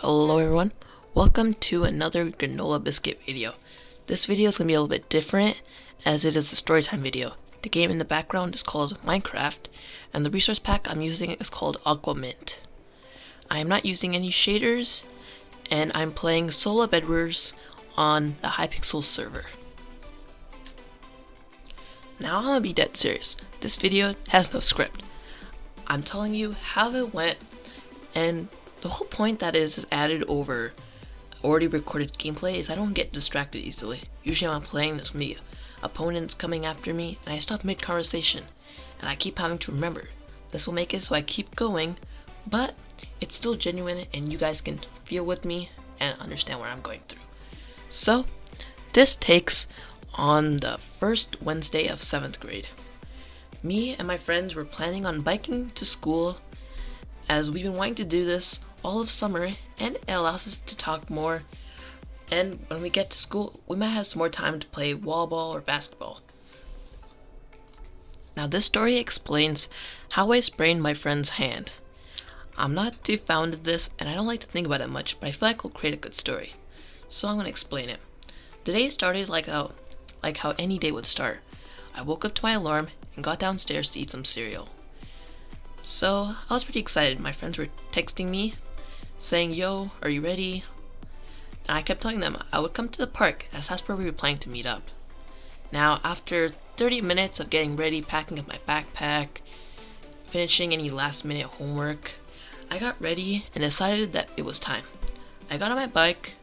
Hello everyone, welcome to another GranolaBiscuit video. This video is going to be a little bit different as it is a storytime video. The game in the background is called Minecraft and the resource pack I'm using is called Aquamint. I am not using any shaders and I'm playing solo Bedwars on the Hypixel server. Now I'm going to be dead serious. This video has no script. I'm telling you how it went, and the whole point that is added over already recorded gameplay is I don't get distracted easily. Usually when I'm playing, there's me opponents coming after me and I stop mid-conversation and I keep having to remember. This will make it so I keep going, but it's still genuine and you guys can feel with me and understand what I'm going through. So this takes on the first Wednesday of 7th grade. Me and my friends were planning on biking to school as we've been wanting to do this all of summer and it allows us to talk more, and when we get to school we might have some more time to play wall ball or basketball. Now this story explains how I sprained my friend's hand. I'm not too fond of this and I don't like to think about it much, but I feel like it'll create a good story. So I'm going to explain it. The day started like how any day would start. I woke up to my alarm and got downstairs to eat some cereal. So I was pretty excited. My friends were texting me saying, "Yo, are you ready?" And I kept telling them I would come to the park as that's where we were planning to meet up. Now after 30 minutes of getting ready, packing up my backpack, finishing any last minute homework, I got ready and decided that it was time. I got on my bike,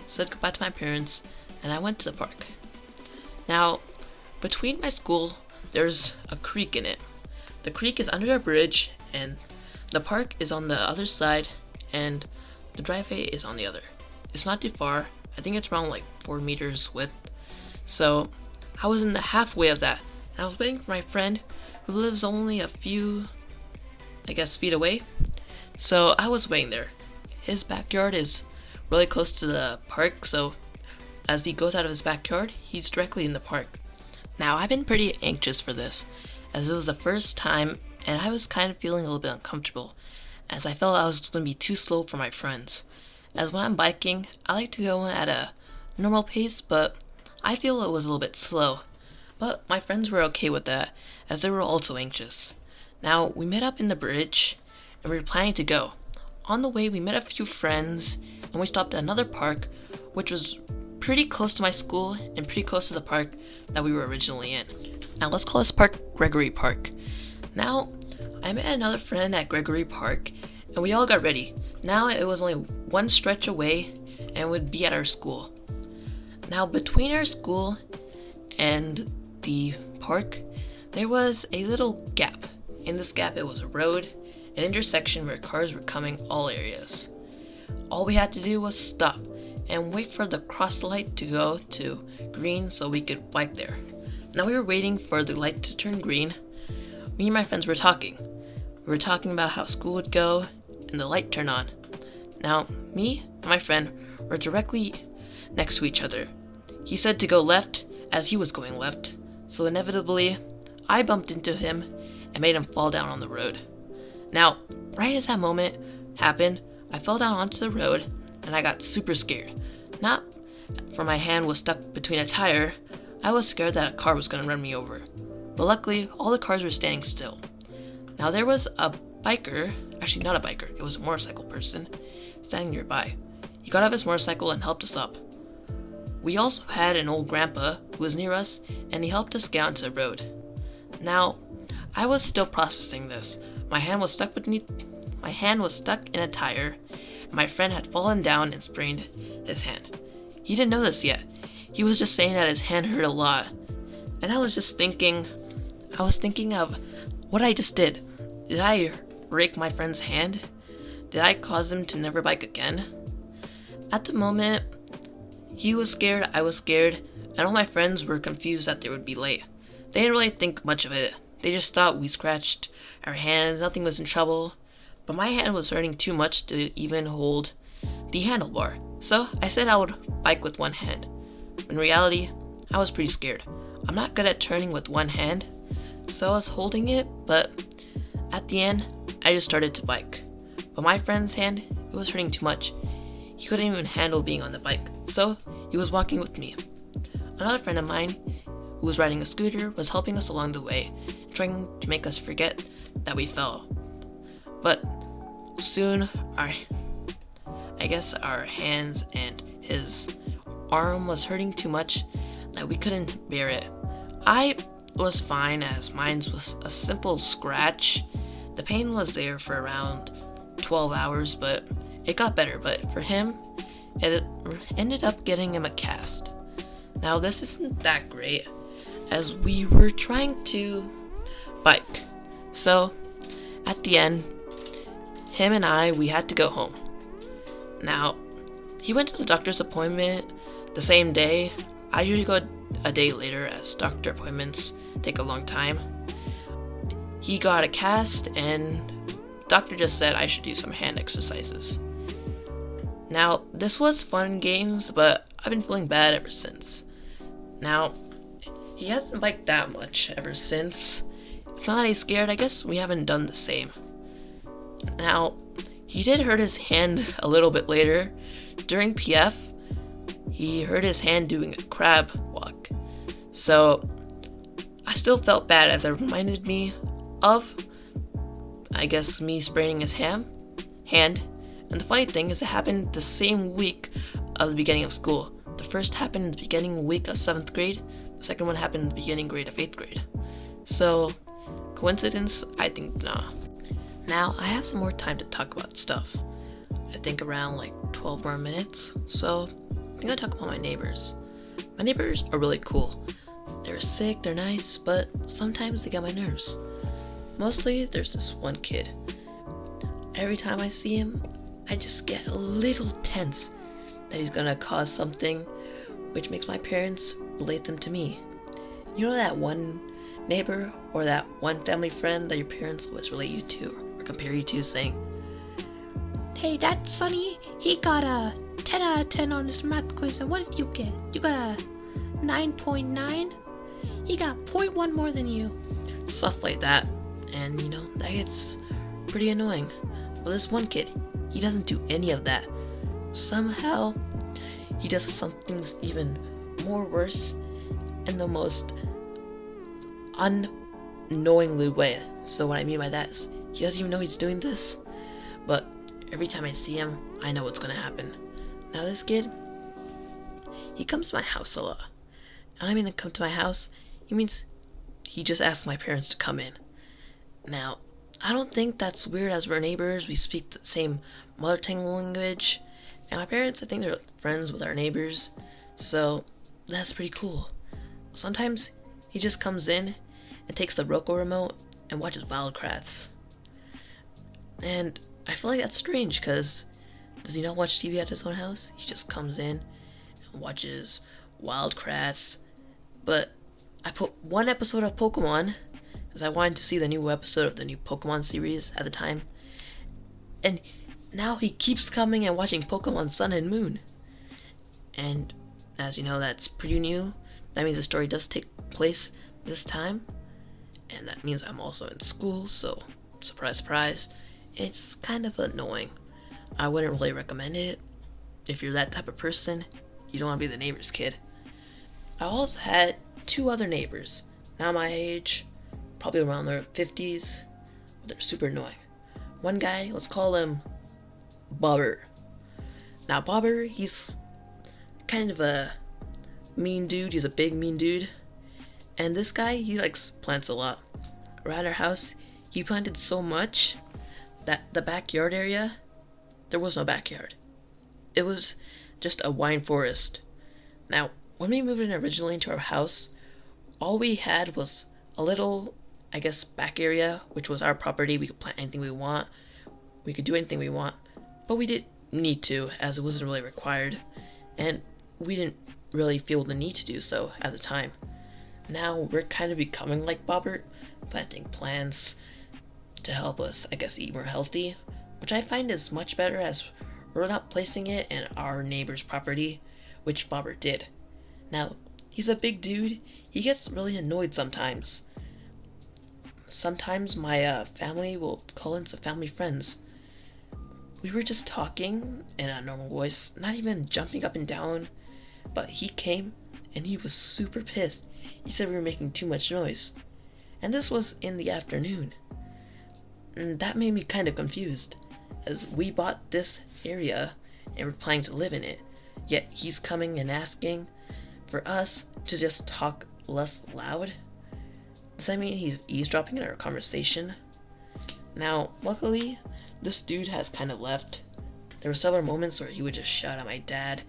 said goodbye to my parents, and I went to the park. Now between my school there's a creek in it. The creek is under a bridge and the park is on the other side and the driveway is on the other. It's not too far. I think it's around like 4 meters width. So I was in the halfway of that and I was waiting for my friend who lives only a few, feet away. So I was waiting there. His backyard is really close to the park, so as he goes out of his backyard, he's directly in the park. Now I've been pretty anxious for this as it was the first time and I was kind of feeling a little bit uncomfortable as I felt I was going to be too slow for my friends. As when I'm biking, I like to go at a normal pace, but I feel it was a little bit slow. But my friends were okay with that as they were also anxious. Now we met up in the bridge and we were planning to go. On the way we met a few friends and we stopped at another park which was pretty close to my school and pretty close to the park that we were originally in. Now let's call this park Gregory Park. Now I met another friend at Gregory Park and we all got ready. Now it was only one stretch away and would be at our school. Now between our school and the park there was a little gap. In this gap it was a road, an intersection where cars were coming all areas. All we had to do was stop and wait for the cross light to go to green so we could bike there. Now we were waiting for the light to turn green. Me and my friends were talking. We were talking about how school would go and the light turned on. Now me and my friend were directly next to each other. He said to go left as he was going left, so inevitably I bumped into him and made him fall down on the road. Now right as that moment happened, I fell down onto the road and I got super scared. Not for my hand was stuck between a tire, I was scared that a car was going to run me over. But luckily, all the cars were standing still. Now there was a biker, actually not a biker, it was a motorcycle person, standing nearby. He got off his motorcycle and helped us up. We also had an old grandpa who was near us and he helped us get onto the road. Now, I was still processing this. My hand was stuck in a tire. My friend had fallen down and sprained his hand. He didn't know this yet. He was just saying that his hand hurt a lot. And I was thinking of what I just did. Did I break my friend's hand? Did I cause him to never bike again? At the moment, he was scared, I was scared, and all my friends were confused that they would be late. They didn't really think much of it. They just thought we scratched our hands, nothing was in trouble. But my hand was hurting too much to even hold the handlebar. So I said I would bike with one hand. In reality, I was pretty scared. I'm not good at turning with one hand, so I was holding it, but at the end, I just started to bike. But my friend's hand, it was hurting too much. he couldn't even handle being on the bike, so he was walking with me. Another friend of mine, who was riding a scooter, was helping us along the way, trying to make us forget that we fell. But soon, our hands and his arm was hurting too much that we couldn't bear it. I was fine, as mine was a simple scratch. The pain was there for around 12 hours, but it got better. But for him, it ended up getting him a cast. Now this isn't that great, as we were trying to bike. So at the end, him and we had to go home. Now, he went to the doctor's appointment the same day. I usually go a day later, as doctor appointments take a long time. He got a cast, and doctor just said I should do some hand exercises. Now, this was fun games, but I've been feeling bad ever since. Now, he hasn't biked that much ever since. It's not that he's scared, I guess we haven't done the same. Now, he did hurt his hand a little bit later. During PF, he hurt his hand doing a crab walk. So, I still felt bad, as it reminded me of, me spraining his hand. And the funny thing is, it happened the same week of the beginning of school. The first happened in the beginning week of 7th grade. The second one happened in the beginning grade of 8th grade. So, coincidence? I think nah. Now, I have some more time to talk about stuff. I think around 12 more minutes. So, I think I'll talk about my neighbors. My neighbors are really cool. They're sick, they're nice, but sometimes they get my nerves. Mostly, there's this one kid. Every time I see him, I just get a little tense that he's gonna cause something, which makes my parents relate them to me. You know that one neighbor or that one family friend that your parents always relate you to or compare you to, saying, "Hey, that Sonny, he got a 10 out of 10 on his math quiz, and what did you get? You got a 9.9? He got 0.1 more than you." Stuff like that. And that gets pretty annoying. Well, this one kid, he doesn't do any of that. Somehow, he does something even more worse in the most unknowingly way. So what I mean by that is, he doesn't even know he's doing this, but every time I see him, I know what's gonna happen. Now this kid, he comes to my house a lot. And I mean to come to my house, he means he just asks my parents to come in. Now, I don't think that's weird, as we're neighbors, we speak the same mother tongue language, and my parents, I think they're friends with our neighbors, so that's pretty cool. Sometimes he just comes in and takes the Roku remote and watches Wildcrafts. And I feel like that's strange, because does he not watch TV at his own house? He just comes in and watches Wildcrafts. But I put one episode of Pokemon, because I wanted to see the new episode of the new Pokemon series at the time. And now he keeps coming and watching Pokemon Sun and Moon. And as you know, that's pretty new. That means the story does take place this time. And that means I'm also in school, so surprise, surprise. It's kind of annoying. I wouldn't really recommend it. If you're that type of person, you don't want to be the neighbor's kid. I also had 2 other neighbors, now my age, probably around their 50s. They're super annoying. One guy, let's call him Bobber. Now Bobber, he's kind of a mean dude. He's a big mean dude. And this guy, he likes plants a lot. Around our house, he planted so much that the backyard area, there was no backyard. It was just a wine forest. Now, when we moved in originally into our house, all we had was a little, back area, which was our property. We could plant anything we want. We could do anything we want. But we didn't need to, as it wasn't really required. And we didn't really feel the need to do so at the time. Now we're kind of becoming like Bobbert, planting plants to help us, eat more healthy, which I find is much better, as we're not placing it in our neighbor's property, which Bobbert did. Now, he's a big dude. He gets really annoyed sometimes. Sometimes my family will call in some family friends. We were just talking in a normal voice, not even jumping up and down, but he came and he was super pissed. He said we were making too much noise. And this was in the afternoon. And that made me kind of confused, as we bought this area and we're planning to live in it, yet he's coming and asking for us to just talk less loud. Does that mean he's eavesdropping in our conversation? Now, luckily, this dude has kind of left. There were several moments where he would just shout at my dad,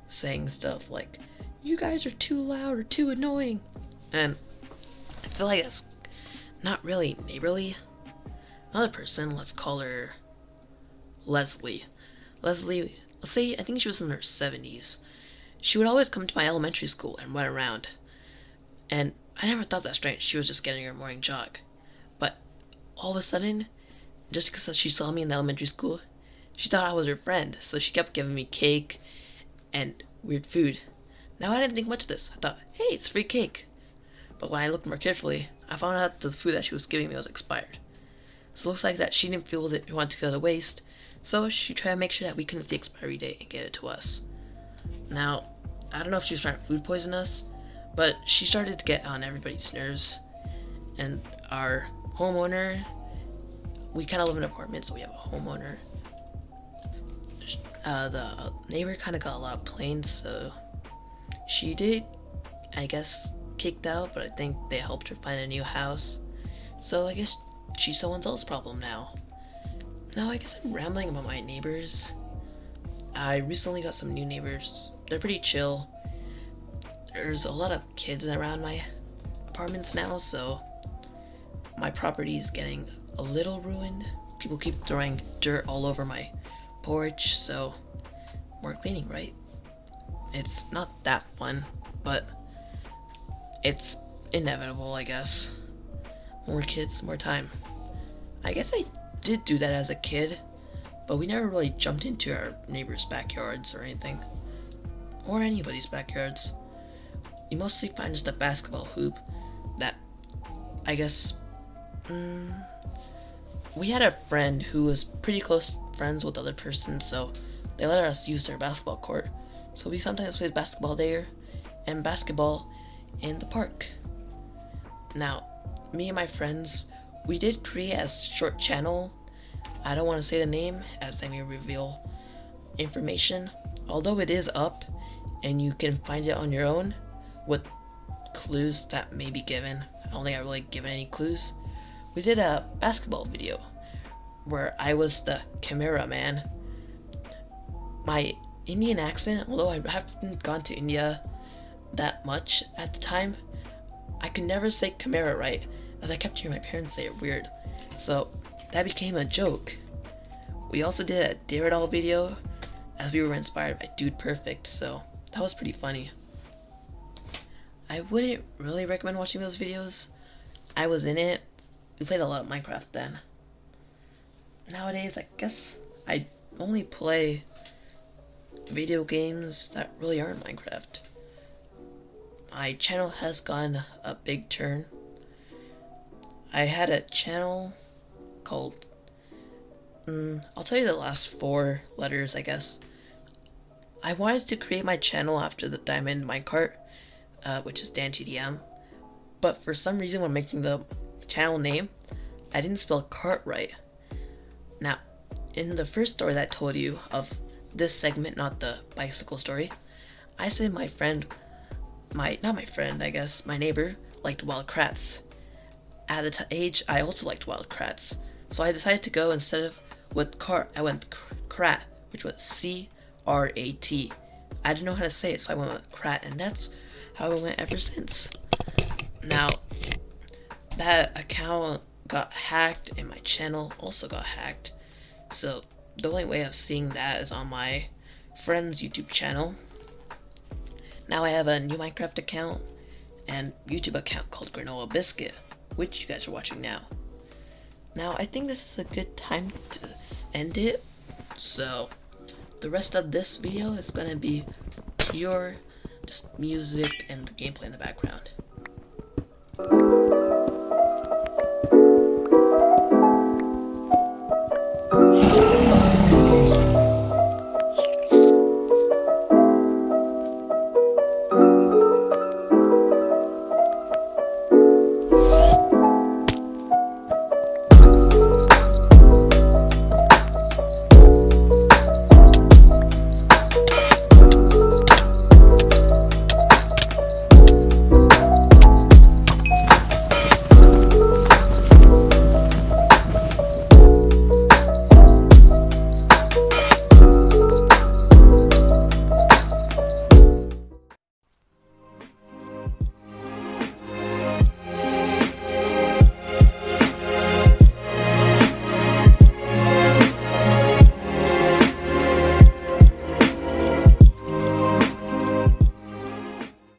saying stuff like, "You guys are too loud or too annoying." And I feel like that's not really neighborly. Another person, let's call her Leslie. Leslie, let's say, I think she was in her 70s. She would always come to my elementary school and run around. And I never thought that strange. She was just getting her morning jog. But all of a sudden, just because she saw me in the elementary school, she thought I was her friend. So she kept giving me cake and weird food. Now I didn't think much of this. I thought, hey, it's free cake. But when I looked more carefully, I found out the food that she was giving me was expired. So it looks like that she didn't feel that we wanted to go to waste. So she tried to make sure that we couldn't see the expiry date and get it to us. Now, I don't know if she was trying to food poison us, but she started to get on everybody's nerves. And our homeowner, we kind of live in an apartment, so we have a homeowner. The neighbor kind of got a lot of planes, so she did, I guess, kicked out, but I think they helped her find a new house. So I guess she's someone else's problem now. Now I guess I'm rambling about my neighbors. I recently got some new neighbors. They're pretty chill. There's a lot of kids around my apartments now, so my property is getting a little ruined. People keep throwing dirt all over my porch, so more cleaning, right? It's not that fun, but it's inevitable, I guess. More kids, more time. I guess I did do that as a kid, but we never really jumped into our neighbors' backyards or anything. Or anybody's backyards. You mostly find just a basketball hoop that, I guess, we had a friend who was pretty close friends with other person, so they let us use their basketball court. So we sometimes played basketball there and basketball in the park. Now, me and my friends, we did create a short channel. I don't want to say the name as they may reveal information, although it is up and you can find it on your own with clues that may be given. I don't think I really given any clues. We did a basketball video where I was the cameraman. My Indian accent, although I haven't gone to India that much at the time, I could never say camera right, as I kept hearing my parents say it weird. So that became a joke. We also did a Dare It All video, as we were inspired by Dude Perfect, so that was pretty funny. I wouldn't really recommend watching those videos. I was in it. We played a lot of Minecraft then. Nowadays, I guess I only play video games that really aren't Minecraft. My channel has gone a big turn. I had a channel called, I'll tell you the last 4 letters, I guess. I wanted to create my channel after the Diamond Minecart, which is DanTDM, but for some reason when making the channel name, I didn't spell cart right. Now, in the first story that I told you of this segment, not the bicycle story, I said my friend, my neighbor liked wild krats. At the age, I also liked wild krats, so I decided to go, instead of with cart, I went krat, which was C-R-A-T. I didn't know how to say it, so I went with krat, and that's how I went ever since. Now, that account got hacked, and my channel also got hacked, so the only way of seeing that is on my friend's YouTube channel. Now I have a new Minecraft account and YouTube account called GranolaBiscuit, which you guys are watching now. Now I think this is a good time to end it, so the rest of this video is gonna be pure just music and the gameplay in the background.